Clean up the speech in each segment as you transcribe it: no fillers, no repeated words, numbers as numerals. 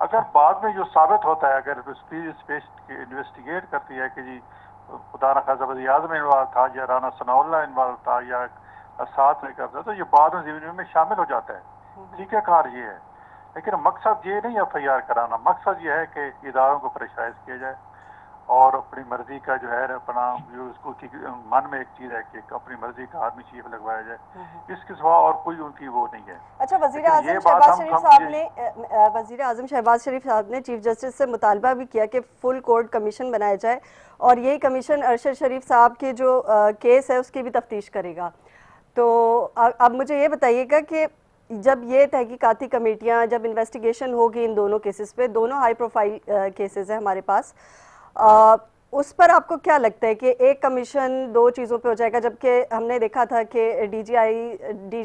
اگر بعد میں جو ثابت ہوتا ہے، اگر انویسٹیگیٹ کرتی ہے کہ جی خدا نخواستہ وزیر اعظم انوالو تھا یا رانا ثناء اللہ انوالو تھا یا ساتھ میں کرتا، تو یہ بعد میں شامل ہو جاتا ہے، ٹھیک ہے، کار یہ ہے. لیکن مقصد یہ نہیں ایف آئی آر کرانا، مقصد یہ ہے کہ اداروں کو پریشرائز کیا جائے اور اپنی مرضی کا جو ہے اپنا جو اس کو من میں ایک چیز ہے کہ اپنی مرضی کا آرمی چیف لگوایا جائے، اس کے سوا اور کوئی ان کی وہ نہیں ہے. اچھا، وزیر اعظم شہباز شریف صاحب نے چیف جسٹس سے مطالبہ بھی کیا کہ فل کورٹ کمیشن بنایا جائے اور یہی کمیشن ارشد شریف صاحب کے جو کیس ہے اس کی بھی تفتیش کرے گا. تو اب مجھے یہ بتائیے گا کہ جب یہ تحقیقاتی کمیٹیاں، جب انویسٹیگیشن ہوگی ان دونوں کیسز پہ، دونوں ہائی پروفائل کیسز ہیں ہمارے پاس، اس پر آپ کو کیا لگتا ہے کہ ایک کمیشن دو چیزوں پہ ہو جائے گا؟ جبکہ ہم نے دیکھا تھا کہ D G I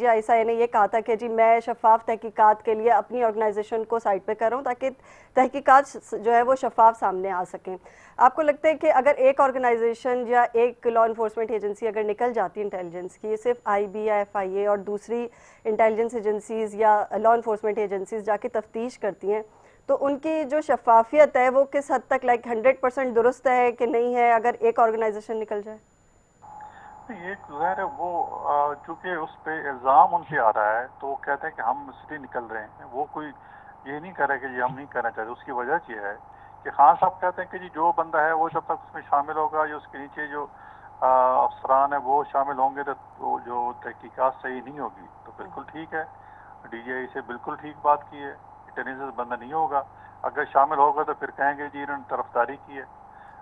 S I نے یہ کہا تھا کہ جی میں شفاف تحقیقات کے لیے اپنی آرگنائزیشن کو سائٹ پہ کر رہا ہوں تاکہ تحقیقات جو ہے وہ شفاف سامنے آ سکیں. آپ کو لگتا ہے کہ اگر ایک آرگنائزیشن یا ایک لا انفورسمنٹ ایجنسی اگر نکل جاتی ہے انٹیلیجنس کی، صرف آئی بی یا ایف آئی اے، اور دوسری انٹیلیجنس ایجنسیز یا لا انفورسمنٹ ایجنسیز جا کے تفتیش کرتی ہیں، تو ان کی جو شفافیت ہے وہ کس حد تک 100% درست ہے کہ نہیں ہے اگر ایک آرگنائزیشن نکل جائے؟ ایک ظاہر ہے وہ چونکہ اس پہ الزام ان سے آ رہا ہے تو وہ کہتے ہیں کہ ہم اس لیے نکل رہے ہیں، وہ کوئی یہ نہیں کر رہے کہ جی ہم نہیں کرنا چاہتے. اس کی وجہ یہ ہے کہ خان صاحب کہتے ہیں کہ جی جو بندہ ہے وہ جب تک اس میں شامل ہوگا یا اس کے نیچے جو افسران ہیں وہ شامل ہوں گے تو جو تحقیقات صحیح نہیں ہوگی. تو بالکل ٹھیک ہے، ڈی جی آئی سے بالکل ٹھیک بات کی ہے، انٹیلیجنس بندہ نہیں ہوگا، اگر شامل ہوگا تو پھر کہیں گے جی انہوں نے طرفداری کی ہے.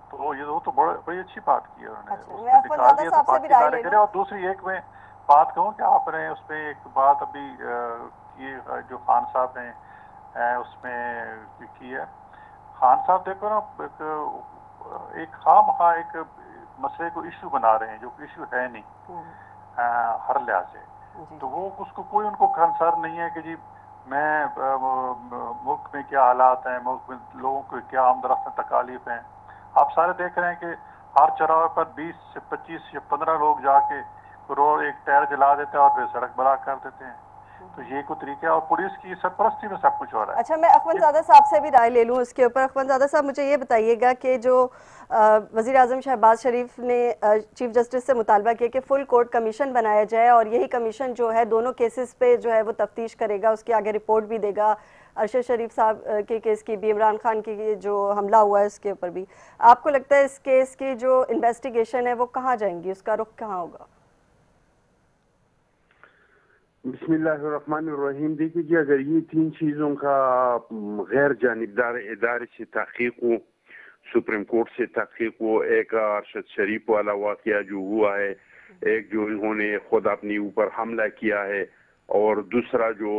تو یہ تو بڑی اچھی بات کی ہے انہوں نے، اس نے نکال دیا تو باقی ادارے کرے. اور دوسری ایک میں بات کہوں کہ آپ نے اس پہ ایک بات ابھی یہ جو خان صاحب نے اس میں کی ہے، خان صاحب دیکھو نا ایک خواہ مخواہ ایک مسئلے کو ایشو بنا رہے ہیں جو ایشو ہے نہیں ہر لحاظ سے. تو وہ اس کو کوئی ان کو کنسرن نہیں ہے کہ جی میں ملک میں کیا حالات ہیں، ملک میں لوگوں کو کیا آمد رفت میں تکالیف ہیں. آپ سارے دیکھ رہے ہیں کہ ہر چوراہے پر 20 سے 25 یا 15 لوگ جا کے روڈ ایک ٹائر جلا دیتے ہیں اور پھر سڑک بلاک کر دیتے ہیں. تو یہ کوئی طریقہ ہے اور پولیس کی سرپرستی میں سب کچھ ہو رہا ہے. اچھا، میں اخوان زادہ صاحب سے بھی رائے لے لوں اس کے اوپر. اخوان زادہ صاحب مجھے یہ بتائیے گا کہ جو وزیر اعظم شہباز شریف نے چیف جسٹس سے مطالبہ کیا کہ فل کورٹ کمیشن بنایا جائے اور یہی کمیشن جو ہے دونوں کیسز پہ جو ہے وہ تفتیش کرے گا، اس کے آگے رپورٹ بھی دے گا، ارشد شریف صاحب کے کیس کی بھی، عمران خان کی جو حملہ ہوا ہے اس کے اوپر بھی. آپ کو لگتا ہے اس کیس کی جو انویسٹیگیشن ہے وہ کہاں جائیں گی، اس کا رخ کہاں ہوگا؟ بسم اللہ الرحمن الرحیم. دیکھیے جی، اگر یہ تین چیزوں کا غیر جانبدار ادارے سے تحقیق ہو، سپریم کورٹ سے تحقیق ہو، ایک ارشد شریف والا واقعہ جو ہوا ہے، ایک جو انہوں نے خود اپنے اوپر حملہ کیا ہے، اور دوسرا جو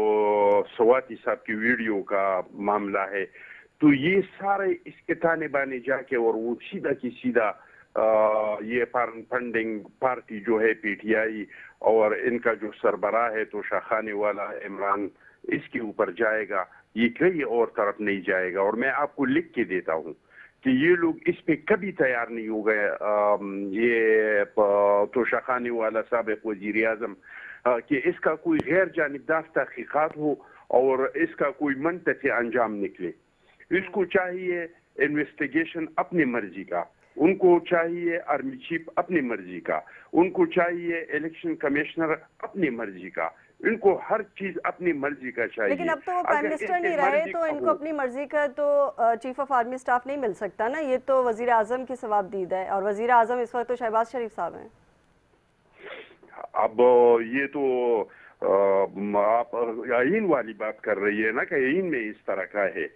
سواتی صاحب کی ویڈیو کا معاملہ ہے، تو یہ سارے اس کے تانے بانے جا کے اور وہ سیدھا کی سیدھا یہ فنڈنگ پارٹی جو ہے پی ٹی آئی اور ان کا جو سربراہ ہے تو شاخانے والا عمران، اس کے اوپر جائے گا، یہ کہیں اور طرف نہیں جائے گا. اور میں آپ کو لکھ کے دیتا ہوں کہ یہ لوگ اس پہ کبھی تیار نہیں ہو گئے. یہ تو شاخانے والا سابق وزیر اعظم کہ اس کا کوئی غیر جانبدار تحقیقات ہو اور اس کا کوئی منطقی انجام نکلے. اس کو چاہیے انویسٹیگیشن اپنی مرضی کا، ان کو چاہیے آرمی چیف اپنی مرضی کا، ان کو چاہیے الیکشن کمشنر اپنی مرضی کا، ان کو ہر چیز اپنی مرضی کا چاہیے. لیکن اب تو وہ پرائم منسٹر نہیں رہے تو ان کو اپنی مرضی کا تو چیف آف آرمی اسٹاف نہیں مل سکتا نا، یہ تو وزیر اعظم کی ثوابدید ہے اور وزیر اعظم اس وقت تو شہباز شریف صاحب ہیں. اب یہ تو آپ آئین والی بات کر رہی ہے نا کہ آئین میں اس طرح کا ہے،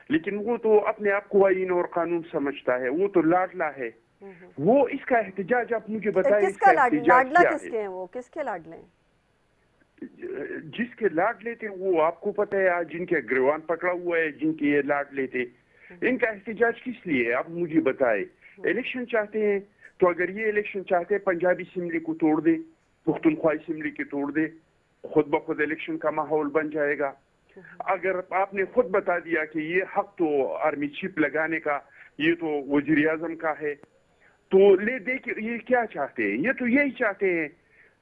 لیکن وہ تو اپنے آپ کو آئین اور قانون سمجھتا ہے، وہ تو لاڈلا ہے. وہ اس کا احتجاج آپ مجھے بتائیں، کس کا لاڈلا کس کے ہیں؟ وہ کس کے لاڈلے ہیں؟ جس کے لاڈلے تھے وہ آپ کو پتہ ہے، آج جن کے گریوان پکڑا ہوا ہے، جن کے یہ لاڈلے تھے، ان کا احتجاج کس لیے ہے آپ مجھے بتائیں. الیکشن چاہتے ہیں تو اگر یہ الیکشن چاہتے ہیں پنجابی اسمبلی کو توڑ دے، پختونخوا اسمبلی کی توڑ دے، خود بخود الیکشن کا ماحول بن جائے گا. اگر آپ نے خود بتا دیا کہ یہ حق تو آرمی چیف لگانے کا یہ تو وزیر اعظم کا ہے، تو لے دے کے یہ کیا چاہتے ہیں؟ یہ تو یہی چاہتے ہیں.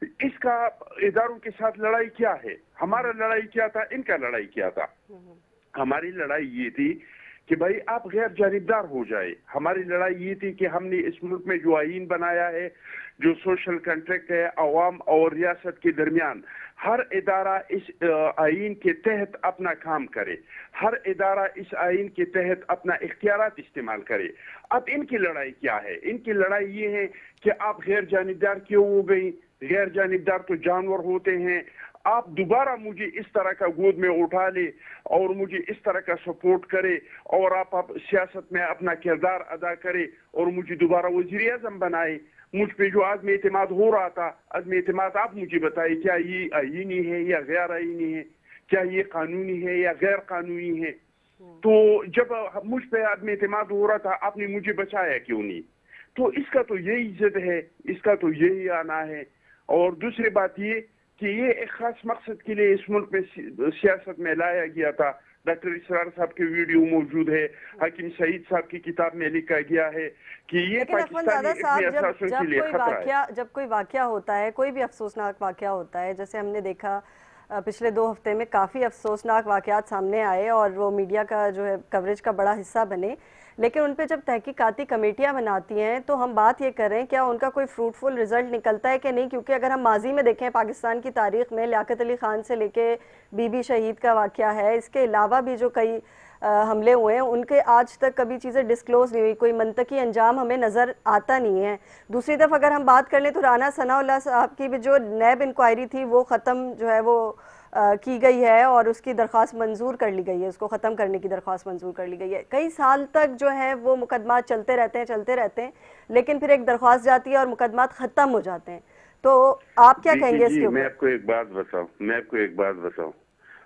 اس کا اداروں کے ساتھ لڑائی کیا ہے؟ ہمارا لڑائی کیا تھا، ان کا لڑائی کیا تھا. ہماری لڑائی یہ تھی کہ بھائی آپ غیر جانبدار ہو جائے. ہماری لڑائی یہ تھی کہ ہم نے اس ملک میں جو آئین بنایا ہے, جو سوشل کنٹریکٹ ہے عوام اور ریاست کے درمیان, ہر ادارہ اس آئین کے تحت اپنا کام کرے, ہر ادارہ اس آئین کے تحت اپنا اختیارات استعمال کرے. اب ان کی لڑائی کیا ہے؟ ان کی لڑائی یہ ہے کہ آپ غیر جانبدار کیوں ہو گئی؟ غیر جانبدار تو جانور ہوتے ہیں. آپ دوبارہ مجھے اس طرح کا گود میں اٹھا لے اور مجھے اس طرح کا سپورٹ کرے اور آپ سیاست میں اپنا کردار ادا کرے اور مجھے دوبارہ وزیر اعظم بنائے. مجھ پہ جو عدم اعتماد ہو رہا تھا, عدم اعتماد آپ مجھے بتائیں کیا یہ آئینی ہے یا غیر آئینی ہے, کیا یہ قانونی ہے یا غیر قانونی ہے. تو جب مجھ پہ عدم اعتماد ہو رہا تھا آپ نے مجھے بچایا کیوں نہیں؟ تو اس کا تو یہی عزت ہے, اس کا تو یہی آنا ہے. اور دوسری بات یہ کہ یہ ایک خاص مقصد کے لیے اس ملک میں سیاست میں لایا گیا تھا. ڈاکٹر اسرار صاحب کی ویڈیو موجود ہے, حکیم سعید صاحب کی کتاب میں لکھا گیا ہے کہ یہ پاکستانی اپنے اثاثوں کے لیے خطرہ ہے. جب کوئی واقعہ ہوتا ہے, کوئی بھی افسوسناک واقعہ ہوتا ہے, جیسے ہم نے دیکھا پچھلے 2 ہفتے میں کافی افسوسناک واقعات سامنے آئے اور وہ میڈیا کا جو ہے کوریج کا بڑا حصہ بنے, لیکن ان پہ جب تحقیقاتی کمیٹیاں بناتی ہیں تو ہم بات یہ کر رہے ہیں کیا ان کا کوئی فروٹفل رزلٹ نکلتا ہے کہ نہیں. کیونکہ اگر ہم ماضی میں دیکھیں پاکستان کی تاریخ میں لیاقت علی خان سے لے کے بی بی شہید کا واقعہ ہے, اس کے علاوہ بھی جو کئی حملے ہوئے ہیں ان کے آج تک کبھی چیزیں ڈسکلوز نہیں ہوئی, کوئی منطقی انجام ہمیں نظر آتا نہیں ہے. دوسری طرف اگر ہم بات کر لیں تو رانا ثناء اللہ صاحب کی بھی جو نیب انکوائری تھی وہ ختم جو ہے وہ کی گئی ہے اور اس کی درخواست منظور کر لی گئی ہے, اس کو ختم کرنے کی درخواست منظور کر لی گئی ہے. کئی سال تک جو ہے وہ مقدمات چلتے رہتے ہیں لیکن پھر ایک درخواست جاتی ہے اور مقدمات ختم ہو جاتے ہیں. تو آپ کیا کہیں گے اس کے اوپر؟ میں آپ کو ایک بات بتاؤں,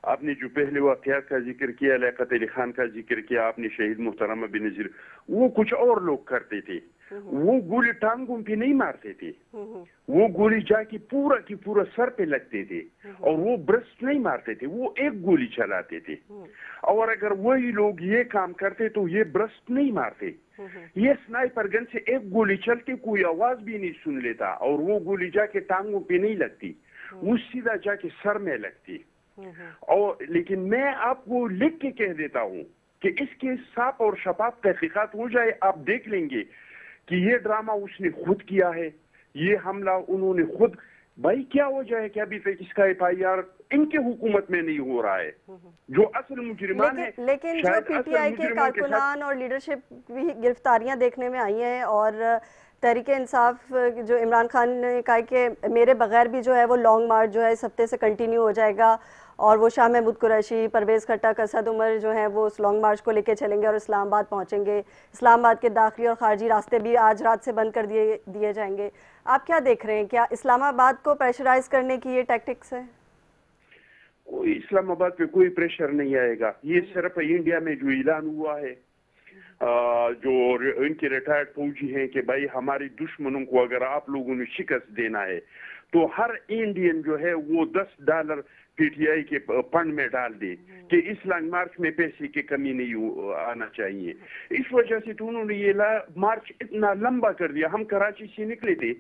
آپ نے جو پہلے واقعات کا ذکر کیا, لیاقت علی خان کا ذکر کیا, آپ نے شہید محترمہ بینظیر, وہ کچھ اور لوگ کرتے تھے. وہ گولی ٹانگوں پہ نہیں مارتے تھے, وہ گولی جا کے پورا سر پہ لگتے تھے, اور وہ برسٹ نہیں مارتے تھے, وہ ایک گولی چلاتے تھے. اور اگر وہی لوگ یہ کام کرتے تو یہ برسٹ نہیں مارتے. یہ سنائپر گن سے ایک گولی چلتی, کوئی آواز بھی نہیں سن لیتا, اور وہ گولی جا کے ٹانگوں پہ نہیں لگتی, وہ سیدھا جا کے سر میں لگتی. اور لیکن میں آپ کو لکھ کے کہہ دیتا ہوں کہ اس کے صاف اور شفاف تحقیقات ہو جائے, آپ دیکھ لیں گے کہ یہ ڈرامہ اس نے خود کیا ہے, یہ حملہ انہوں نے خود. بھائی کیا وجہ ہے کہ ابھی تک اس کا ایف آئی آر ان کی حکومت میں نہیں ہو رہا ہے, جو اصل مجرمان ہیں. لیکن جو پی ٹی آئی کے کارکنان اور لیڈرشپ بھی گرفتاریاں دیکھنے میں آئی ہیں, اور تحریک انصاف جو عمران خان نے کہا کہ میرے بغیر بھی جو ہے وہ لانگ مارچ جو ہے اس ہفتے سے کنٹینیو ہو جائے گا, اور وہ شاہ محمود قریشی, پرویز کھٹک, اسد عمر جو ہیں وہ اس لانگ مارچ کو لے کے چلیں گے اور اسلام آباد پہنچیں گے. اسلام آباد کے داخلی اور خارجی راستے بھی آج رات سے بند کر دیے جائیں گے. آپ کیا دیکھ رہے ہیں, کیا اسلام آباد کو پریشرائز کرنے کی یہ ٹیکٹکس ہے؟ کوئی اسلام آباد پہ کوئی پریشر نہیں آئے گا. یہ صرف انڈیا میں جو اعلان ہوا ہے, جو ان کے ریٹائرڈ فوجی ہیں کہ بھائی ہماری دشمنوں کو اگر آپ لوگوں نے شکست دینا ہے تو ہر انڈین جو ہے وہ $10 پی ٹی آئی کے فنڈ میں ڈال دے کہ اس لانگ مارچ میں پیسے کی کمی نہیں آنا چاہیے. اس وجہ سے تو انہوں نے یہ مارچ اتنا لمبا کر دیا. ہم کراچی سے نکلے تھے,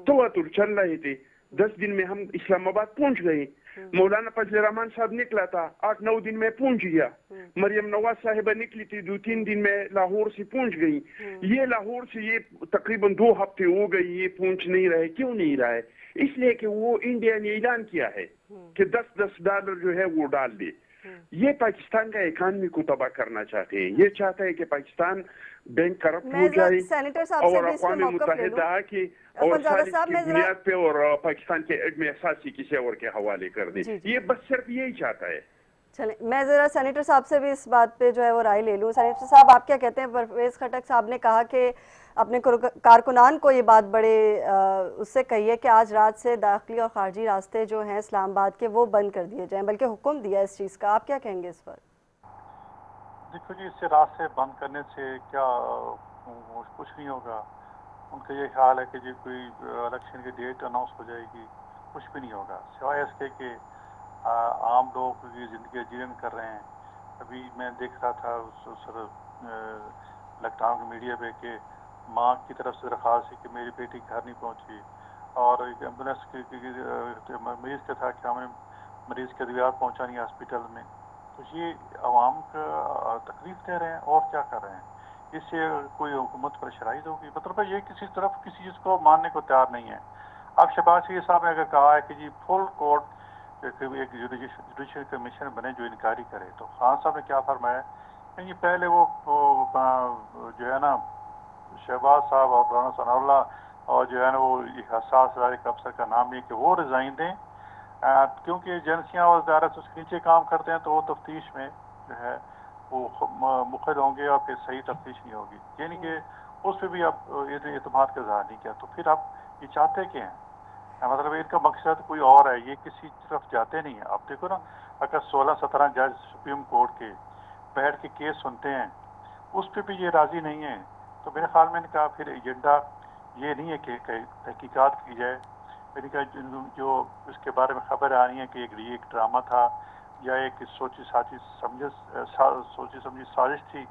تواتر چل رہے تھے, 10 دن میں ہم اسلام آباد پہنچ گئے. مولانا فضل الرحمان صاحب نکلا تھا, 8-9 دن میں پہنچ گیا. مریم نواز صاحبہ نکلی تھی, 2-3 دن میں لاہور سے پہنچ گئی. یہ لاہور سے یہ تقریباً 2 ہفتے ہو گئی, یہ پہنچ نہیں رہے. کیوں نہیں رہا ہے؟ اس لیے کہ وہ انڈیا نے اعلان کیا ہے کہ $10 جو ہے وہ ڈال دے. یہ پاکستان کا اکانومی کو تباہ کرنا چاہتے ہیں. یہ چاہتا ہے کہ پاکستان بینک کرپٹ ہو جائے اور اقوام متحدہ کی اور سالس کی بنیاد پہ اور پاکستان کے علم اساسی کسی اور کے حوالے کر دے. یہ بس صرف یہی چاہتا ہے. چلیں میں ذرا سینیٹر صاحب سے بھی اس بات پہ جو ہے وہ رائے لے لوں. سینیٹر صاحب آپ کیا کہتے ہیں؟ پرویز کھٹک صاحب نے کہا کہ اپنے کارکنان کو یہ بات بڑے اس سے کہی ہے کہ آج رات سے داخلی اور خارجی راستے جو ہیں اسلام آباد کے وہ بند کر دیے جائیں, بلکہ حکم دیا اس چیز کا. آپ کیا کہیں گے اس پر؟ دیکھو جی, اس سے راستے بند کرنے سے کیا کچھ نہیں ہوگا. ان کا یہ خیال ہے کہ جی کوئی الیکشن کی ڈیٹ اناؤنس ہو جائے گی, کچھ بھی نہیں ہوگا سوائے اس کے کہ عام لوگ کی زندگی جیون کر رہے ہیں. ابھی میں دیکھ رہا تھا الیکٹرانک میڈیا پہ کہ ماں کی طرف سے درخواست تھی کہ میری بیٹی گھر نہیں پہنچی, اور ایمبولینس مریض کا تھا کہ ہمیں مریض کی ادویات پہنچانی ہے ہاسپٹل میں. تو یہ عوام کا تکلیف دے رہے ہیں اور کیا کر رہے ہیں. اس سے کوئی حکومت پریشرائز ہوگی. مطلب یہ کسی طرف کسی چیز کو ماننے کو تیار نہیں ہے. اب شہباز شریف صاحب نے اگر کہا ہے کہ جی فل کورٹ ایک جوڈیشل کمیشن بنے جو انکوائری کرے, تو خان صاحب نے کیا فرمایا کہ یہ پہلے وہ جو ہے نا شہباز صاحب اور رانا ثناء اللہ اور جو ہے نا وہ حساس ادارے کے افسر کا نام یہ کہ وہ ریزائن دیں, کیونکہ ایجنسیاں اور وزارت اس کے نیچے کام کرتے ہیں تو وہ تفتیش میں جو ہے وہ مخل ہوں گے اور پھر صحیح تفتیش نہیں ہوگی. یعنی کہ اس پہ بھی اب اعتماد کا اظہار نہیں کیا. تو پھر اب یہ چاہتے کیا ہیں؟ مطلب ان کا مقصد کوئی اور ہے, یہ کسی طرف جاتے نہیں ہیں. آپ دیکھو نا, اگر 16-17 جج سپریم کورٹ کے بیٹھ کے کیس سنتے ہیں اس پہ بھی یہ راضی نہیں ہیں, تو میرے خیال میں ان کا پھر ایجنڈا یہ نہیں ہے کہ تحقیقات کی جائے. میری کہا جو اس کے بارے میں خبر آ رہی ہے کہ یہ ایک ڈرامہ تھا یا ایک سوچی سمجھی سازش تھی,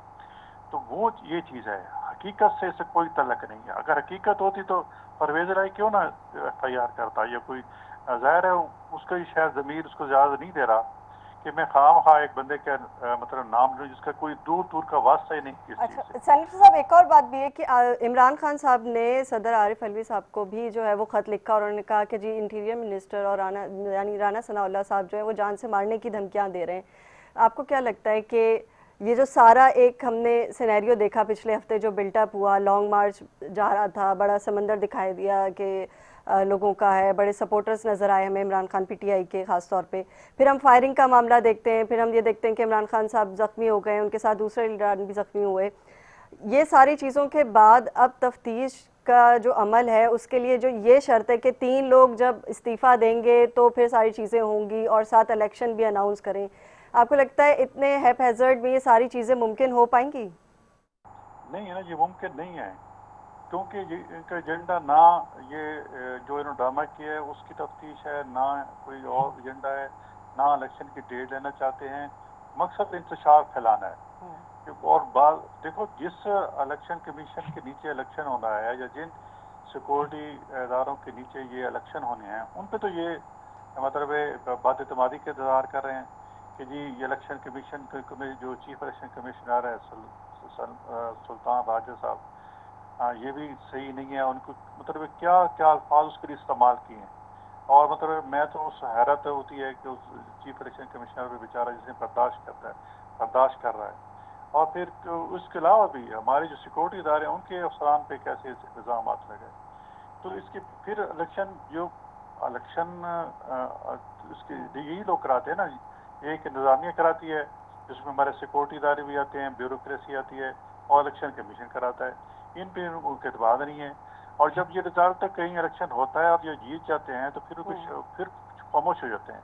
تو وہ یہ چیز ہے. حقیقت سے اسے کوئی تعلق نہیں ہے. اگر حقیقت ہوتی تو پرویز رائے کیوں نہ ایف آئی آر کرتا, یا کوئی ظاہر ہے اس کا شاید ضمیر اس کو زیادہ نہیں دے رہا کہ میں خواہ ایک بندے کا مطلب نام لوں جس کا کوئی دور دور کا واسطہ ہی نہیں کس چیز سے. سینیٹر صاحب ایک اور بات بھی ہے کہ عمران خان صاحب نے صدر عارف علوی صاحب کو بھی جو ہے وہ خط لکھا اور انہوں نے کہا کہ جی انٹیریئر منسٹر اور یعنی رانا ثناء اللہ صاحب جو ہے وہ جان سے مارنے کی دھمکیاں دے رہے ہیں. آپ کو کیا لگتا ہے کہ یہ جو سارا ایک ہم نے سینیریو دیکھا پچھلے ہفتے جو بلٹ اپ ہوا, لانگ مارچ جا رہا تھا, بڑا سمندر دکھائی دیا کہ لوگوں کا ہے, بڑے سپورٹرز نظر آئے ہمیں عمران خان پی ٹی آئی کے خاص طور پہ, پھر ہم فائرنگ کا معاملہ دیکھتے ہیں, پھر ہم یہ دیکھتے ہیں کہ عمران خان صاحب زخمی ہو گئے, ان کے ساتھ دوسرے لیڈران بھی زخمی ہوئے. یہ ساری چیزوں کے بعد اب تفتیش کا جو عمل ہے اس کے لیے جو یہ شرط ہے کہ 3 لوگ جب استعفیٰ دیں گے تو پھر ساری چیزیں ہوں گی اور ساتھ الیکشن بھی اناؤنس کریں, آپ کو لگتا ہے اتنے ہیپ ہیزرڈ میں یہ ساری چیزیں ممکن ہو پائیں گی؟ نہیں ہے نا, یہ ممکن نہیں ہے, کیونکہ ان کا ایجنڈا نہ یہ جو انہوں نے ڈرامہ کیا ہے اس کی تفتیش ہے, نہ کوئی اور ایجنڈا ہے, نہ الیکشن کی ڈیٹ لینا چاہتے ہیں. مقصد انتشار پھیلانا ہے. اور بعض دیکھو جس الیکشن کمیشن کے نیچے الیکشن ہونا ہے یا جن سیکورٹی اداروں کے نیچے یہ الیکشن ہونے ہیں ان پہ تو یہ مطلب بد اعتمادی کے اظہار کر رہے ہیں کہ جی یہ الیکشن کمیشن جو چیف الیکشن کمشنر ہے سلطان راجہ صاحب, یہ بھی صحیح نہیں ہے. ان کو مطلب کیا کیا الفاظ اس کے لیے استعمال کیے ہیں, اور مطلب میں تو اس حیرت ہوتی ہے کہ اس چیف الیکشن کمشنر پہ بیچارہ جس نے برداشت کر رہا ہے. اور پھر اس کے علاوہ بھی ہمارے جو سیکورٹی ادارے ہیں ان کے افسران پہ کیسے الزامات لگے. تو اس کے پھر الیکشن اس کے یہی لوگ کراتے ہیں نا, ایک انتظامیہ کراتی ہے جس میں ہمارے سیکورٹی ادارے بھی آتے ہیں, بیوروکریسی آتی ہے, اور الیکشن کمیشن کراتا ہے. ان پہ ان کے اعتماد نہیں ہے. اور جب یہ رزلٹ تک کہیں الیکشن ہوتا ہے اور یہ جیت جاتے ہیں تو پھر خاموش ہو جاتے ہیں.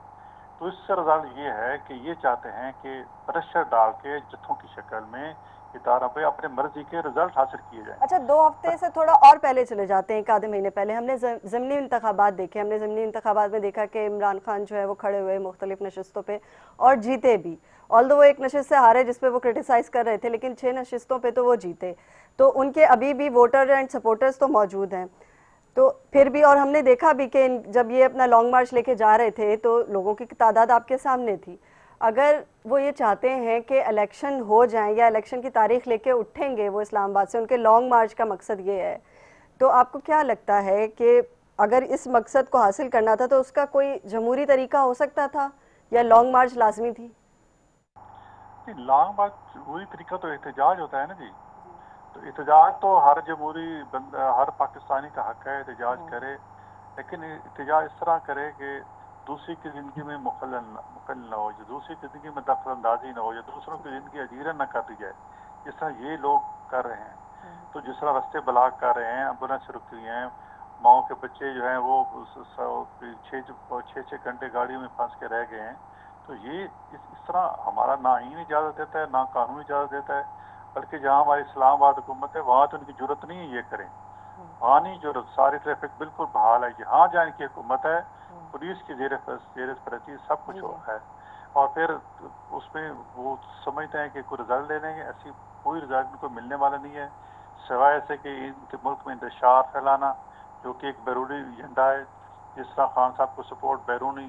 تو اس سے رزلٹ یہ ہے کہ یہ چاہتے ہیں کہ پریشر ڈال کے جتھوں کی شکل میں اداروں پہ اپنے مرضی کے رزلٹ حاصل کیے جائیں. اچھا 2 ہفتے سے تھوڑا اور پہلے چلے جاتے ہیں, 1 آدھے مہینے پہلے ہم نے ضمنی انتخابات دیکھے. ہم نے ضمنی انتخابات میں دیکھا کہ عمران خان جو ہے وہ کھڑے ہوئے مختلف نشستوں پہ اور جیتے بھی, آلدو وہ ایک نشست سے ہارے جس پہ وہ کرٹیسائز کر رہے تھے, لیکن 6 نشستوں پہ تو وہ جیتے. تو ان کے ابھی بھی ووٹر اینڈ سپورٹرز تو موجود ہیں. تو پھر بھی, اور ہم نے دیکھا بھی کہ جب یہ اپنا لانگ مارچ لے کے جا رہے تھے تو لوگوں کی تعداد آپ کے سامنے تھی. اگر وہ یہ چاہتے ہیں کہ الیکشن ہو جائیں یا الیکشن کی تاریخ لے کے اٹھیں گے وہ اسلام آباد سے, ان کے لانگ مارچ کا مقصد یہ ہے, تو آپ کو کیا لگتا ہے کہ اگر اس مقصد کو حاصل کرنا تھا تو اس کا کوئی جمہوری طریقہ ہو سکتا تھا یا لانگ مارچ لازمی تھی؟ لانگ مارچ وہی طریقہ تو احتجاج ہوتا ہے نا جی. تو احتجاج تو ہر جمہوری ہر پاکستانی کا حق ہے احتجاج کرے, لیکن احتجاج اس طرح کرے کہ دوسری کی زندگی میں مخل نہ ہو, یا دوسری کی زندگی میں دخل اندازی نہ ہو, یا دوسروں کی زندگی اجیرن نہ کر دی جائے جس طرح یہ لوگ کر رہے ہیں. تو جس طرح رستے بلاک کر رہے ہیں, ایمبولینس رک رہی ہیں, ماؤں کے بچے جو ہیں وہ 6 گھنٹے گاڑی میں پھنس کے رہ گئے ہیں. تو یہ اس طرح ہمارا نہ آئین اجازت دیتا ہے, نہ قانون اجازت دیتا ہے, بلکہ جہاں ہماری اسلام آباد حکومت ہے وہاں تو ان کی ضرورت نہیں ہے یہ کریں. وہاں نہیں ضرورت, ساری ٹریفک بالکل بحال ہے. جہاں جہاں ان کی حکومت ہے پولیس کی زیر پرستی سب کچھ ہے, اور پھر اس میں وہ سمجھتے ہیں کہ کوئی رزلٹ لے لیں گے. ایسی کوئی رزلٹ ان کو ملنے والا نہیں ہے, سوائے ایسے کہ ان کے ملک میں انتشار پھیلانا جو کہ ایک بیرونی ایجنڈا ہے. جس طرح خان صاحب کو سپورٹ بیرونی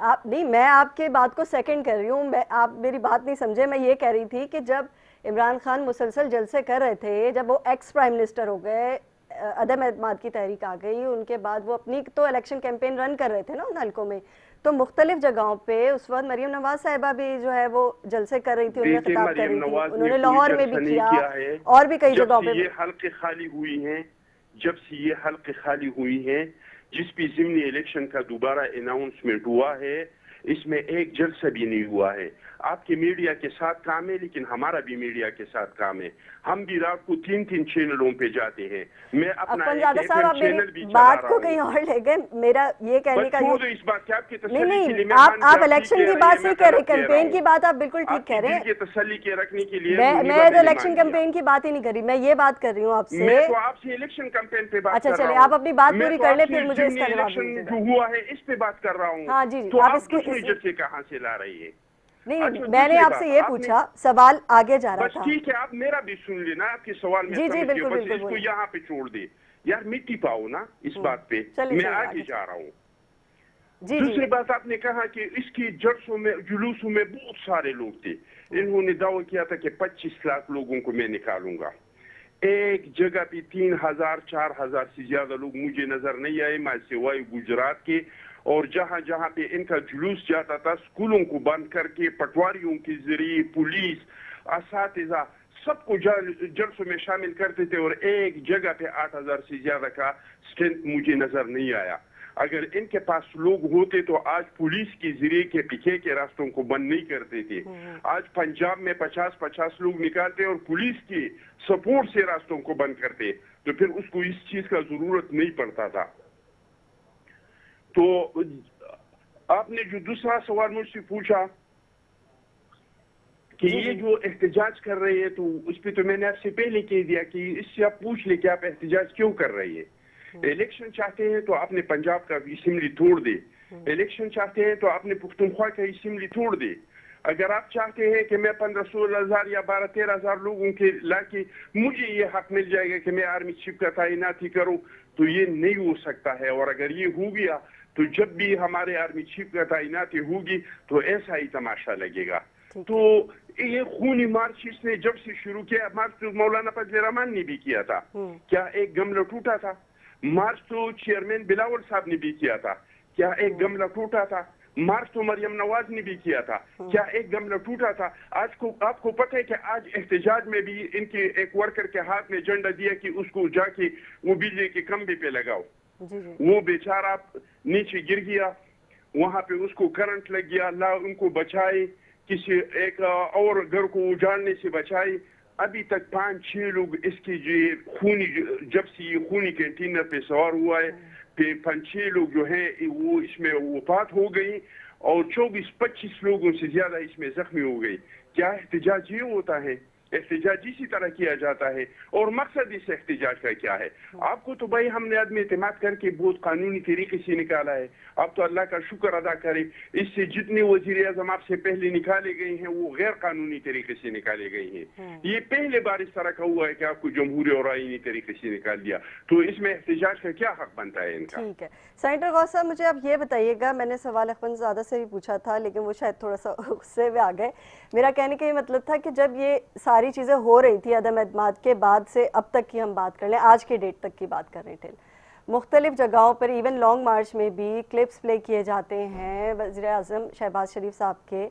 آپ نہیں، میں آپ کے بات کو سیکنڈ کر رہی ہوں، آپ میری بات نہیں سمجھے. میں یہ کہہ رہی تھی کہ جب عمران خان مسلسل جلسے کر رہے تھے، جب وہ ایکس پرائم منسٹر ہو گئے، عدم اعتماد کی تحریک آ گئی، ان کے بعد وہ اپنی تو الیکشن کیمپین رن کر رہے تھے نا ان حلقوں میں، تو مختلف جگہوں پہ اس وقت مریم نواز صاحبہ بھی جو ہے وہ جلسے کر رہی تھی، ان میں دیکھیں خطاب کر مریم رہی تھی، نواز انہوں نے نے کوئی لاہور میں بھی جلسہ نہیں کیا ہے. اور بھی کئی جب جگہوں سے پہ. یہ حلقے خالی ہوئی ہیں، جب سے یہ حلقے خالی ہوئی ہیں، جس بھی ضمنی الیکشن کا دوبارہ اناؤنسمنٹ ہوا ہے، اس میں ایک جلسہ بھی نہیں ہوا ہے. آپ کے میڈیا کے ساتھ کام ہے، لیکن ہمارا بھی میڈیا کے ساتھ کام ہے. ہم بھی رات کو 3 چینلوں پہ جاتے ہیں. میں اپنا اکبر ایک زادہ ایف صاحب، ایم آپ میری چینل بھی چلا بات رہا کو ہوں. کہیں اور لے گئے. میرا یہ کہنے بس کا چھوڑ یہ دو اس بات کی، آپ کی نہیں تسلی کے لیے میں نہیں، مان کے آپ ٹھیک الیکشن کہہ کی رہی بات ہے، میں صحیح کہہ رہے ہیں، غلط کہہ رہا کیمپین ہوں. کی بات آپ بالکل آپ ٹھیک کی کہہ رہے دل ہیں. کی تسلی کے رکھنے کے لیے میں منیبا تو نے نہیں الیکشن مان لیا. کیمپین کی بات ہی نہیں کر رہی، میں یہ بات کر رہی ہوں آپ سے. میں تو آپ سے الیکشن کیمپین پہ بات اچھا کر رہا چلے، ہوں. آپ اپنی بات میں پوری تو کر آپ لیں، سے پھر مجھے اس ضمنی کا جواب الیکشن دیجیے گا. جو ہوا ہے اس پہ بات کر رہا ہوں. ہاں جی جی، تو آپ آپ دوسرے اس جلسے کہاں سے لا رہی ہے؟ نہیں، اچھا میں نے دوسری آپ بات سے یہ آپ نے، پوچھا، سوال آگے جا رہا بس تھا. ٹھیک ہے، آپ میرا بھی سن لینا، آپ کے سوال میں جی جی، سمجھ گیا، بالکل بس بالکل اس کو بولیں. یہاں پہ چھوڑ دے یار، مٹی پاؤ نا اس بات پہ. چلے میں چلے آگے جا رہا ہوں. جی جی دوسری بات آپ نے کہا کہ اس کی جلسوں میں، جلوسوں میں بہت سارے لوگ تھے. انہوں نے دعویٰ کیا تھا کہ 25 لاکھ لوگوں کو میں نکالوں گا. ایک جگہ پہ 3,000 4,000 سے زیادہ لوگ مجھے نظر نہیں آئے، میں سوائے گجرات کے. اور جہاں جہاں پہ ان کا جلوس جاتا تھا، سکولوں کو بند کر کے، پٹواریوں کے ذریعے، پولیس، اساتذہ سب کو جلسوں میں شامل کرتے تھے، اور ایک جگہ پہ 8,000 سے زیادہ کا اسٹرینتھ مجھے نظر نہیں آیا. اگر ان کے پاس لوگ ہوتے تو آج پولیس کے ذریعے کے پیچھے کے راستوں کو بند نہیں کرتے تھے. آج پنجاب میں 50 لوگ نکالتے اور پولیس کی سپورٹ سے راستوں کو بند کرتے، تو پھر اس کو اس چیز کا ضرورت نہیں پڑتا تھا. تو آپ نے جو دوسرا سوال مجھ سے پوچھا کہ یہ جو احتجاج کر رہے ہیں، تو اس پہ تو میں نے آپ سے پہلے کہہ دیا کہ اس سے آپ پوچھ لیں کہ آپ احتجاج کیوں کر رہے ہیں. الیکشن چاہتے ہیں تو آپ نے پنجاب کا اسمبلی توڑ دے. الیکشن چاہتے ہیں تو آپ نے پختونخوا کا اسمبلی توڑ دے. اگر آپ چاہتے ہیں کہ میں 15-16 ہزار یا 12-13 ہزار لوگوں کے لا کے مجھے یہ حق مل جائے گا کہ میں آرمی چیف کا تعینات ہی کروں، تو یہ نہیں ہو سکتا ہے. اور اگر یہ ہو گیا تو جب بھی ہمارے آرمی چیف کا تعیناتی ہوگی تو ایسا ہی تماشا لگے گا. تو یہ خونی مارچ اس نے جب سے شروع کیا، مارچ تو مولانا فضل الرحمان نے بھی کیا تھا. کیا ایک گملہ ٹوٹا تھا؟ مارچ تو چیئرمین بلاول صاحب نے بھی کیا تھا. کیا ایک گملہ ٹوٹا تھا؟ مارچ تو مریم نواز نے بھی کیا تھا. کیا ایک گملہ ٹوٹا تھا؟ آج کو آپ کو پتہ ہے کہ آج احتجاج میں بھی ان کے ایک ورکر کے ہاتھ میں جھنڈا دیا کہ اس کو جا کے وہ بجلی کے کھمبے پہ لگاؤ. وہ بیچارہ نیچے گر گیا، وہاں پہ اس کو کرنٹ لگ گیا. اللہ ان کو بچائے، کسی ایک اور گھر کو اجاڑنے سے بچائے. ابھی تک 5-6 لوگ اس کی خونی، جب سے یہ خونی کنٹینر پہ سوار ہوا ہے، 5-6 لوگ جو ہیں وہ اس میں وفات ہو گئی، اور 24-25 لوگوں سے زیادہ اس میں زخمی ہو گئی. کیا احتجاج یہ ہوتا ہے؟ احتجاج اسی طرح کیا جاتا ہے. اور مقصد اس احتجاج کا کیا ہے؟ آپ کو تو بھائی ہم نے عدم اعتماد کر کے بہت قانونی طریقے سے نکالا ہے. آپ تو اللہ کا شکر ادا کریں، اس سے جتنے وزیر اعظم آپ سے پہلے نکالے گئے ہیں وہ غیر قانونی طریقے سے نکالے گئے ہیں. یہ پہلے بار اس طرح کا ہوا ہے کہ آپ کو جمہوری اور آئینی طریقے سے نکال دیا. تو اس میں احتجاج کا کیا حق بنتا ہے ان کا؟ ٹھیک ہے. سینیٹر غوث صاحب، مجھے اب یہ بتائیے گا، میں نے سوال اخوان زادہ سے بھی پوچھا تھا لیکن وہ شاید تھوڑا سا غصے میں آ گئے. میرا کہنے کا یہ مطلب تھا کہ جب یہ ساری چیزیں ہو رہی تھی عدم اعتماد کے بعد سے اب تک کی ہم بات کر لیں، آج کے ڈیٹ تک کی بات کر رہے تھے، مختلف جگہوں پر ایون لانگ مارچ میں بھی کلپس پلے کیے جاتے ہیں وزیر اعظم شہباز شریف صاحب کے،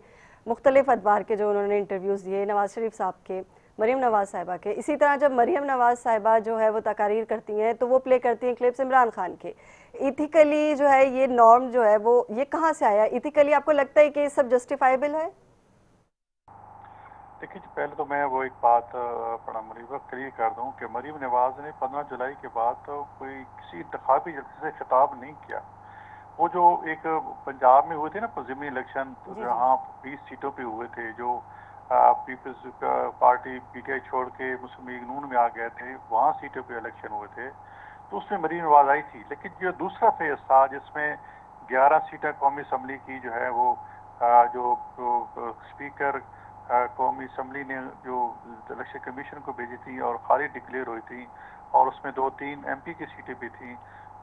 مختلف ادوار کے جو انہوں نے انٹرویوز دیے، نواز شریف صاحب کے، مریم نواز صاحبہ کے. اسی طرح جب مریم نواز صاحبہ جو ہے وہ تقاریر کرتی ہیں تو وہ پلے کرتی ہیں کلپس عمران خان کے. ایتھیکلی جو ہے یہ نارم جو ہے وہ یہ کہاں سے آیا؟ ایتھیکلی آپ کو لگتا ہے کہ یہ سب جسٹیفائبل ہے؟ دیکھیے پہلے تو میں وہ ایک بات بڑا مریبہ کلیئر کر دوں کہ مریم نواز نے 15 جولائی کے بعد کوئی کسی انتخابی جلسے سے خطاب نہیں کیا. وہ جو ایک پنجاب میں ہوئے تھے نا ضمنی الیکشن، جہاں 20 سیٹوں پہ ہوئے تھے، جو Peoples Party P T I چھوڑ کے مسلم لیگ نون میں آ گئے تھے، وہاں سیٹوں پہ الیکشن ہوئے تھے، تو اس میں مریم نواز آئی تھی. لیکن جو دوسرا فیز تھا جس میں 11 سیٹیں قومی اسمبلی کی جو ہے وہ جو اسپیکر قومی اسمبلی نے جو الیکشن کمیشن کو بھیجی تھی اور خالی ڈکلیئر ہوئی تھی، اور اس میں 2-3 ایم پی کی سیٹیں بھی تھیں،